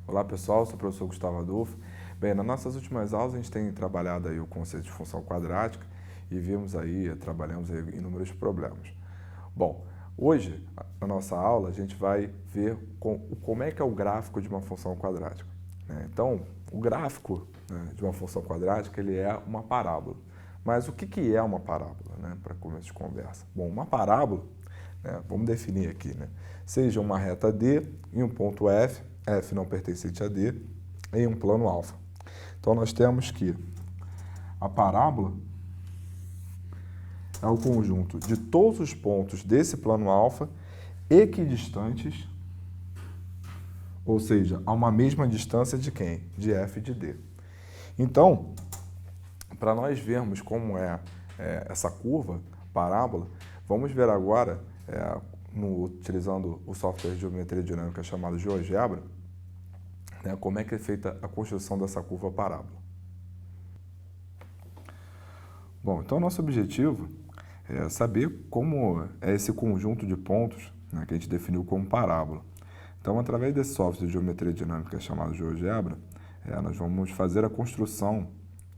Olá pessoal, sou o professor Gustavo Adolfo. Bem, nas nossas últimas aulas a gente tem trabalhado aí o conceito de função quadrática e trabalhamos aí inúmeros problemas. Bom, hoje na nossa aula a gente vai ver como é que é o gráfico de uma função quadrática, né? Então, o gráfico, né, de uma função quadrática ele é uma parábola. Mas o que é uma parábola, né, para começo de conversa? Bom, uma parábola, né, vamos definir aqui, né, seja uma reta D em um ponto F, F não pertencente a D, em um plano alfa. Então, nós temos que a parábola é o conjunto de todos os pontos desse plano alfa equidistantes, ou seja, a uma mesma distância de quem? De F de D. Então, para nós vermos como é essa curva, parábola, vamos ver agora, utilizando o software de geometria dinâmica chamado GeoGebra, né, como é que é feita a construção dessa curva parábola. Bom, então nosso objetivo é saber como é esse conjunto de pontos, né, que a gente definiu como parábola. Então, através desse software de geometria dinâmica chamado GeoGebra, nós vamos fazer a construção,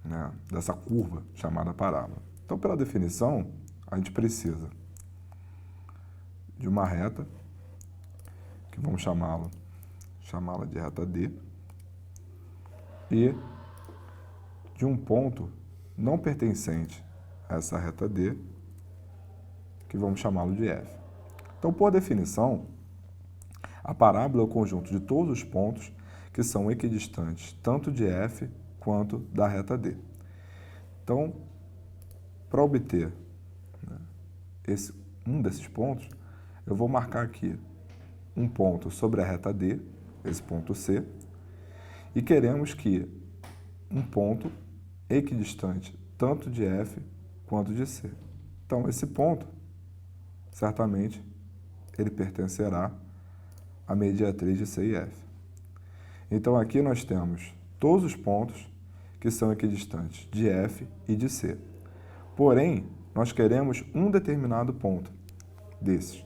né, dessa curva chamada parábola. Então, pela definição, a gente precisa de uma reta, que vamos chamá-la de reta D, e de um ponto não pertencente a essa reta D, que vamos chamá-lo de F. Então, por definição, a parábola é o conjunto de todos os pontos que são equidistantes, tanto de F quanto da reta D. Então, para obter, né, um desses pontos, eu vou marcar aqui um ponto sobre a reta D, esse ponto C, e queremos que um ponto equidistante tanto de F quanto de C. Então, esse ponto, certamente, ele pertencerá à mediatriz de C e F. Então, aqui nós temos todos os pontos que são equidistantes de F e de C. Porém, nós queremos um determinado ponto desses.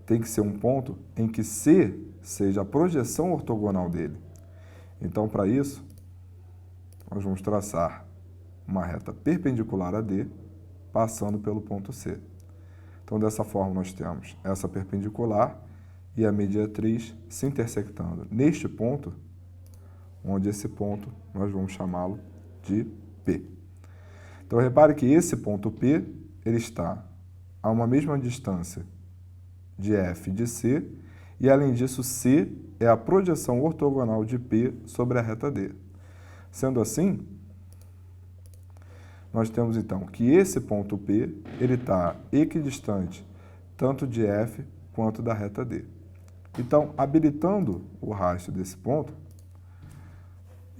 Tem que ser um ponto em que C seja a projeção ortogonal dele. Então, para isso, nós vamos traçar uma reta perpendicular a D, passando pelo ponto C. Então, dessa forma, nós temos essa perpendicular e a mediatriz se intersectando neste ponto, onde esse ponto nós vamos chamá-lo de P. Então, repare que esse ponto P ele está a uma mesma distância de F de C, e além disso, C é a projeção ortogonal de P sobre a reta D. Sendo assim, nós temos então que esse ponto P ele está equidistante tanto de F quanto da reta D. Então, habilitando o rastro desse ponto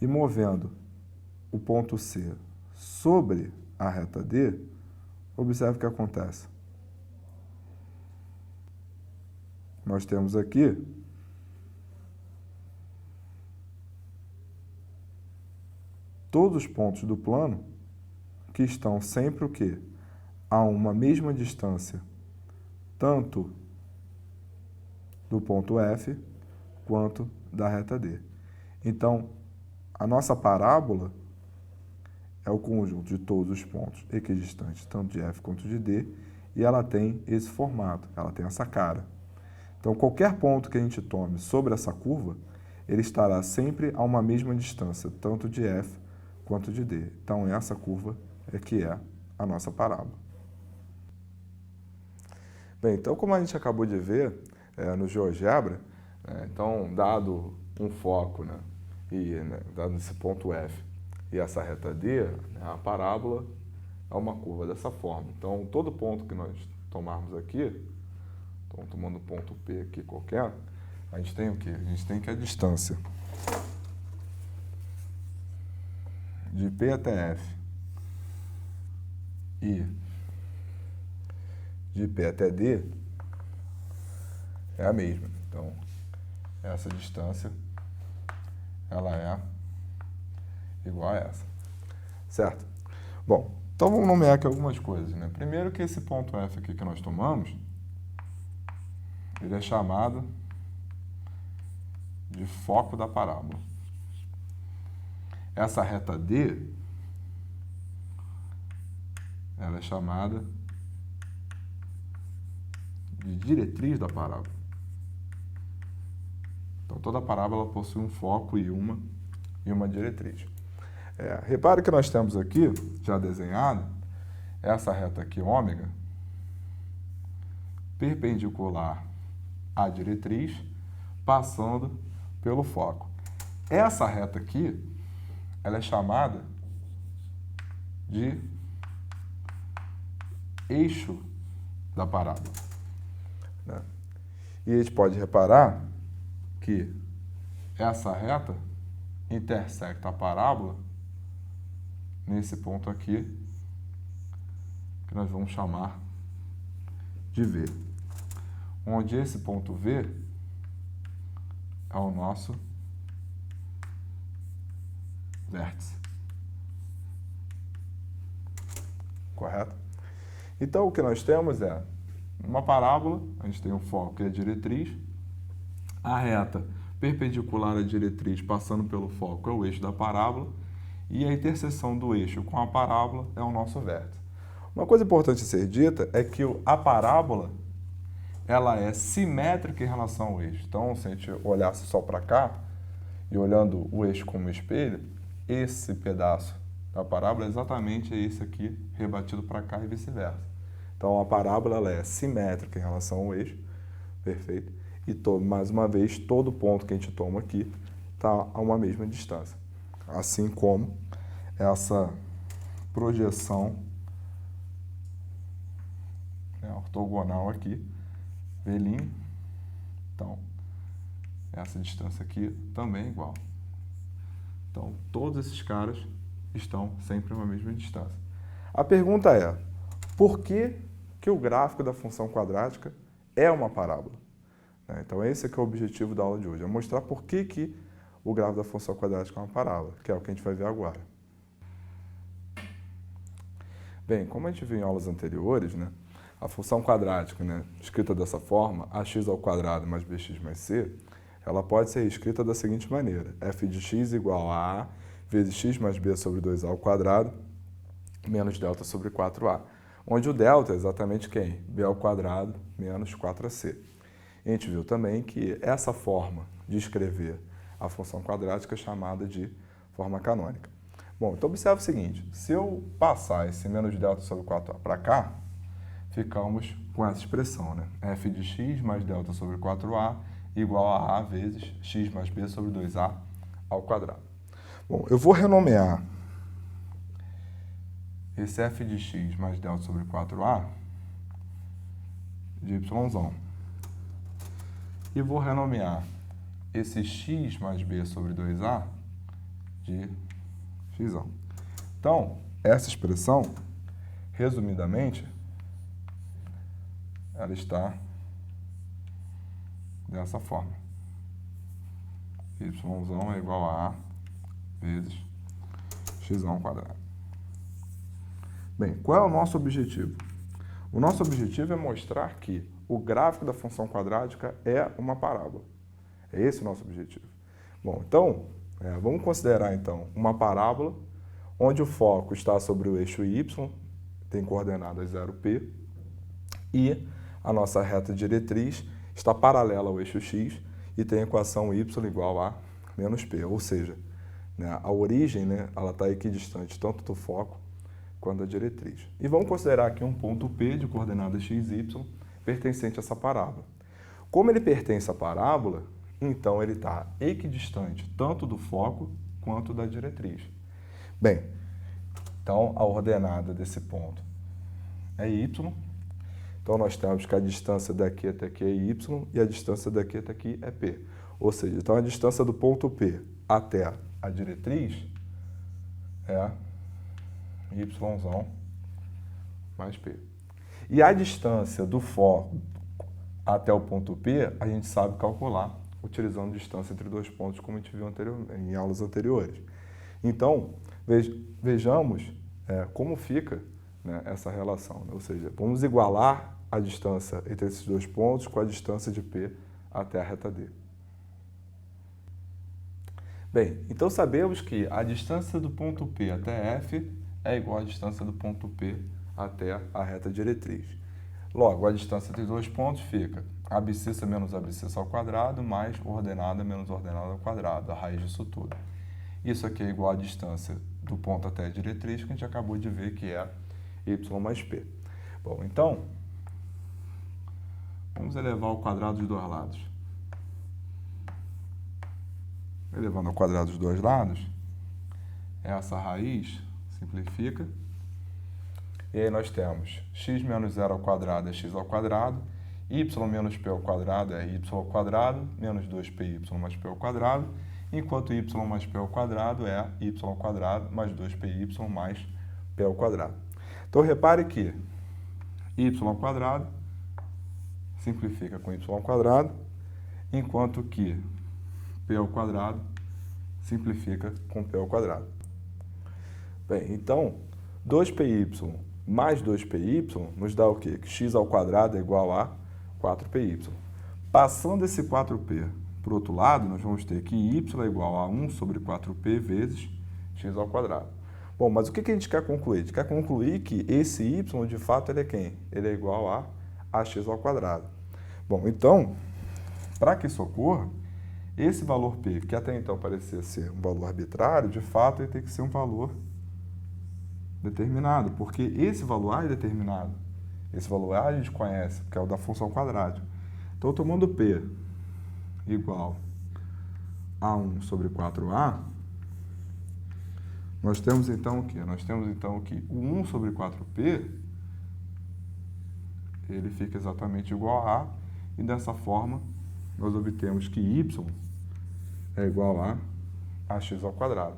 e movendo o ponto C sobre a reta D, observe o que acontece. Nós temos aqui todos os pontos do plano que estão sempre o quê? A uma mesma distância, tanto do ponto F quanto da reta D. Então, a nossa parábola é o conjunto de todos os pontos equidistantes, tanto de F quanto de D, e ela tem esse formato, ela tem essa cara. Então, qualquer ponto que a gente tome sobre essa curva, ele estará sempre a uma mesma distância, tanto de F quanto de D. Então, essa curva é que é a nossa parábola. Bem, então, como a gente acabou de ver no GeoGebra, então, dado um foco, né, e dado esse ponto F e essa reta D, né, a parábola é uma curva dessa forma. Então, todo ponto que nós tomarmos aqui, então, tomando o ponto P aqui qualquer, a gente tem o quê? A gente tem que a distância de P até F e de P até D é a mesma. Então, essa distância, ela é igual a essa, certo? Bom, então vamos nomear aqui algumas coisas, né? Primeiro que esse ponto F aqui que nós tomamos, ele é chamado de foco da parábola. Essa reta D, ela é chamada de diretriz da parábola. Então, toda parábola possui um foco e uma diretriz. Repare que nós temos aqui, já desenhado, essa reta aqui, ômega, perpendicular à diretriz, passando pelo foco. Essa reta aqui, ela é chamada de eixo da parábola, né? E a gente pode reparar que essa reta intersecta a parábola nesse ponto aqui, que nós vamos chamar de V, onde esse ponto V é o nosso vértice. Correto? Então, o que nós temos é uma parábola, a gente tem o foco e a diretriz, a reta perpendicular à diretriz passando pelo foco é o eixo da parábola, e a interseção do eixo com a parábola é o nosso vértice. Uma coisa importante a ser dita é que a parábola ela é simétrica em relação ao eixo. Então, se a gente olhasse só para cá e olhando o eixo como espelho, esse pedaço da parábola é exatamente esse aqui rebatido para cá e vice-versa. Então, a parábola ela é simétrica em relação ao eixo, perfeito? E, mais uma vez, todo ponto que a gente toma aqui está a uma mesma distância. Assim como essa projeção ortogonal aqui, V', então, essa distância aqui também é igual. Então, todos esses caras estão sempre a uma mesma distância. A pergunta é, por que o gráfico da função quadrática é uma parábola? Então, esse é que é o objetivo da aula de hoje, é mostrar por que o gráfico da função quadrática é uma parábola, que é o que a gente vai ver agora. Bem, como a gente viu em aulas anteriores, a função quadrática, escrita dessa forma, ax² mais bx mais c, ela pode ser escrita da seguinte maneira, f de x igual a vezes x mais b sobre 2a² menos delta sobre 4a, onde o delta é exatamente quem? b² menos 4ac. E a gente viu também que essa forma de escrever a função quadrática é chamada de forma canônica. Bom, então observe o seguinte, se eu passar esse menos delta sobre 4a para cá, ficamos com essa expressão, f de x mais delta sobre 4a igual a vezes x mais b sobre 2a ao quadrado. Bom, eu vou renomear esse f de x mais delta sobre 4a de yzão. E vou renomear esse x mais b sobre 2a de xão. Então, essa expressão, resumidamente, ela está dessa forma. Yzão é igual a vezes xão quadrado. Bem, qual é o nosso objetivo? O nosso objetivo é mostrar que o gráfico da função quadrática é uma parábola. É esse o nosso objetivo. Bom, então, vamos considerar então uma parábola onde o foco está sobre o eixo y, tem coordenadas 0p, e a nossa reta diretriz está paralela ao eixo x e tem a equação y igual a menos p, ou seja, a origem ela está equidistante tanto do foco quanto da diretriz. E vamos considerar aqui um ponto P de coordenadas x, y, pertencente a essa parábola. Como ele pertence à parábola, então ele está equidistante tanto do foco quanto da diretriz. Bem, então a ordenada desse ponto é y, então nós temos que a distância daqui até aqui é y e a distância daqui até aqui é p. Ou seja, então a distância do ponto P até a diretriz é yzão mais p. E a distância do foco até o ponto P, a gente sabe calcular utilizando distância entre dois pontos, como a gente viu em aulas anteriores. Então, vejamos como fica essa relação. Ou seja, vamos igualar a distância entre esses dois pontos com a distância de P até a reta D. Bem, então sabemos que a distância do ponto P até F é igual à distância do ponto P até a reta diretriz. Logo, a distância entre dois pontos fica abscissa menos abscissa ao quadrado mais ordenada menos ordenada ao quadrado, a raiz disso tudo. Isso aqui é igual à distância do ponto até a diretriz, que a gente acabou de ver que é y mais p. Bom, então, vamos elevar ao quadrado dos dois lados. Elevando ao quadrado dos dois lados, essa raiz simplifica. E aí nós temos x menos 0 ao quadrado é x ao quadrado, y menos p ao quadrado é y ao quadrado, menos 2py mais p ao quadrado, enquanto y mais p ao quadrado é y ao quadrado mais 2py mais p ao quadrado. Então, repare que y ao quadrado simplifica com y ao quadrado, enquanto que p ao quadrado simplifica com p ao quadrado. Bem, então, 2py mais 2py nos dá o quê? Que x ao quadrado é igual a 4py. Passando esse 4p para o outro lado, nós vamos ter que y é igual a 1 sobre 4p vezes x ao quadrado. Bom, mas o que a gente quer concluir? A gente quer concluir que esse y, de fato, ele é quem? Ele é igual a ax ao quadrado. Bom, então, para que isso ocorra, esse valor p, que até então parecia ser um valor arbitrário, de fato, ele tem que ser um valor determinado, porque esse valor a é determinado. Esse valor a gente conhece, que é o da função quadrática. Então, tomando p igual a 1 sobre 4a, nós temos então o quê? Nós temos então que o 1 sobre 4p, ele fica exatamente igual a e dessa forma nós obtemos que y é igual a ax ao quadrado.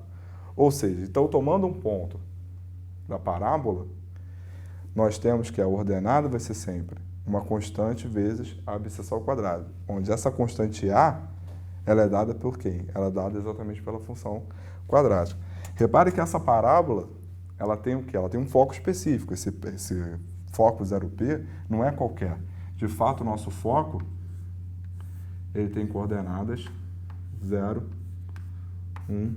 Ou seja, então tomando um ponto da parábola, nós temos que a ordenada vai ser sempre uma constante vezes a abscissa ao quadrado, onde essa constante a, ela é dada por quem? Ela é dada exatamente pela função quadrática. Repare que essa parábola, ela tem o quê? Ela tem um foco específico. Esse foco 0p não é qualquer. De fato, o nosso foco, ele tem coordenadas 0, 1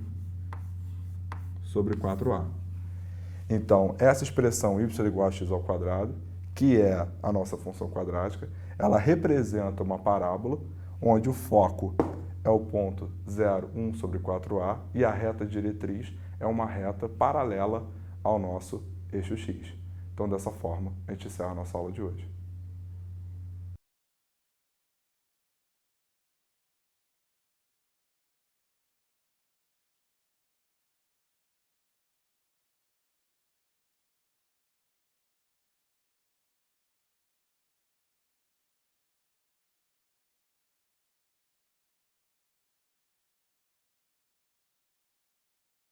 sobre 4a. Então, essa expressão y igual a x ao quadrado, que é a nossa função quadrática, ela representa uma parábola onde o foco é o ponto 0, 1 sobre 4a e a reta diretriz é uma reta paralela ao nosso eixo x. Então, dessa forma, a gente encerra a nossa aula de hoje.